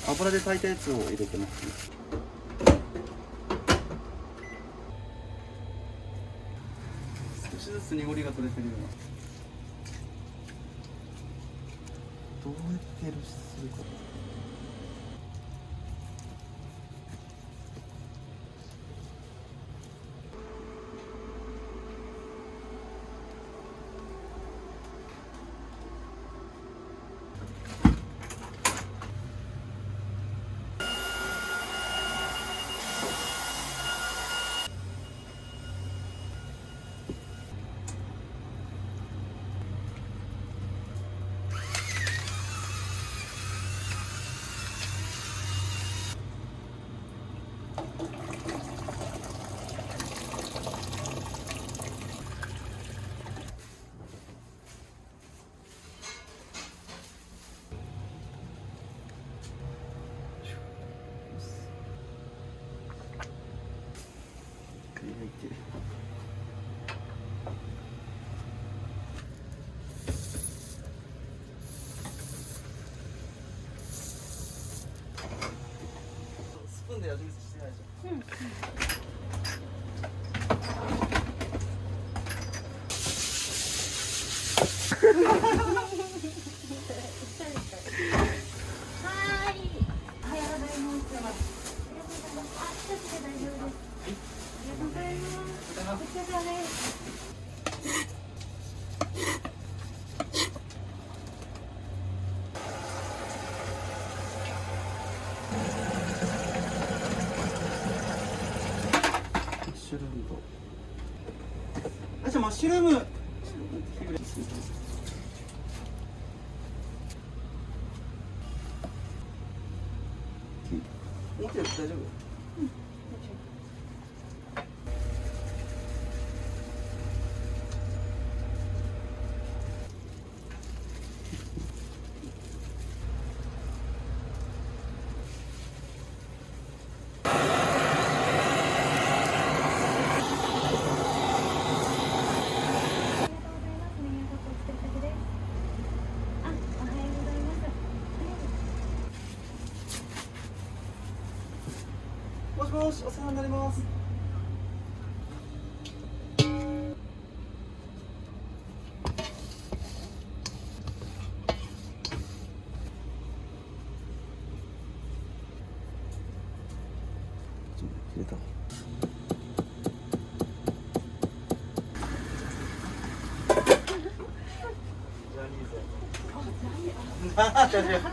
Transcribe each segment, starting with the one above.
油で炊いたやつを入れてますね。少しずつ濁りが取れてるような。どうやって露出するか。スプーンで味見してないじゃん。うん。マッシュルーム。もっとやって大丈夫？もしもし、お世話になります。入れた。ジャニーズ。あ、ジャニーズ。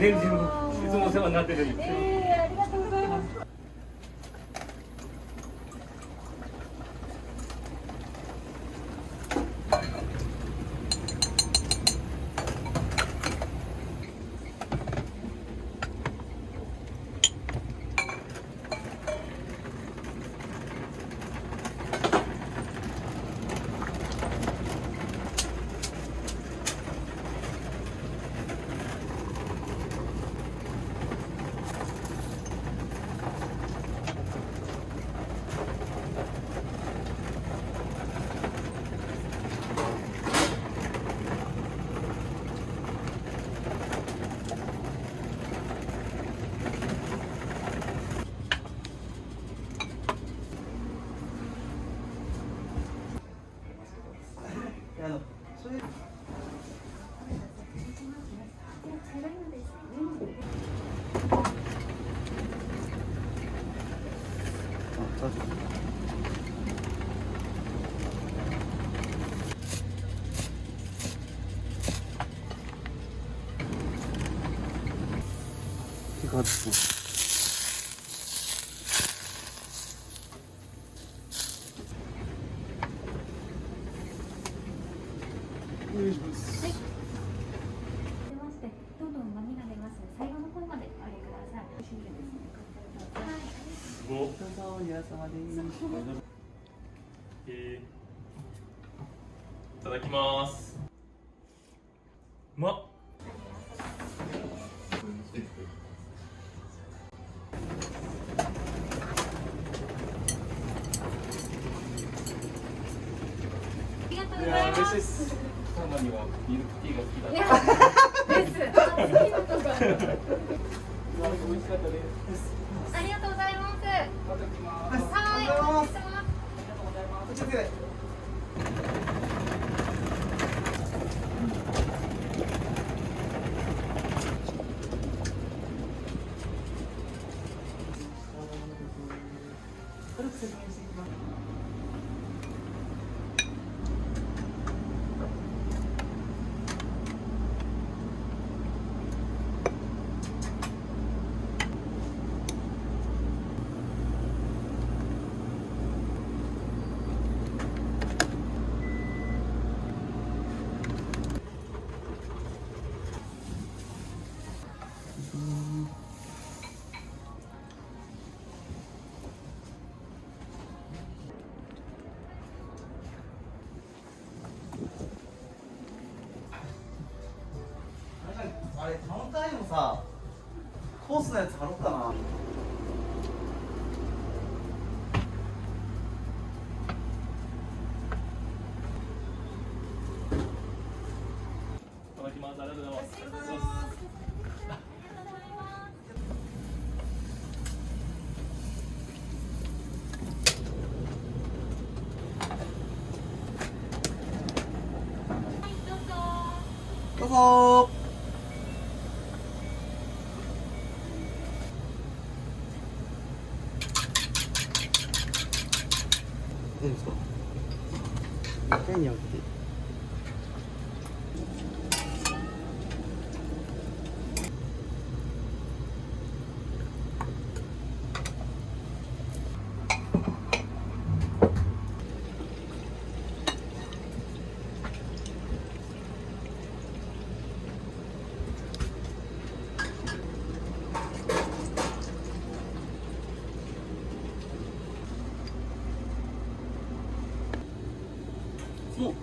全然いつもお世話になってるんです。ありがとうございます。そういういかがですか。お願いします。出まして、どんどん波が出ますので、最後の方までお上げください。美味しいですね。はい。すごっ。どうぞ、おやさまです。いただきます。うまっ。ありがとうごいや嬉しざいます。いです。たまにはミルクティーが好きだった。です。次のとこ。美味しかったです。ありがとうございます。また来ます。はい。ありがとうございます。失礼します。ありがとうございます。お気をつけて。軽く説明していきます。あれ、カウンターにもさ、コースのやつ貼ろうかな。いただきます。ありがとうございます。どうぞー。いいですか。一回に分けて。もう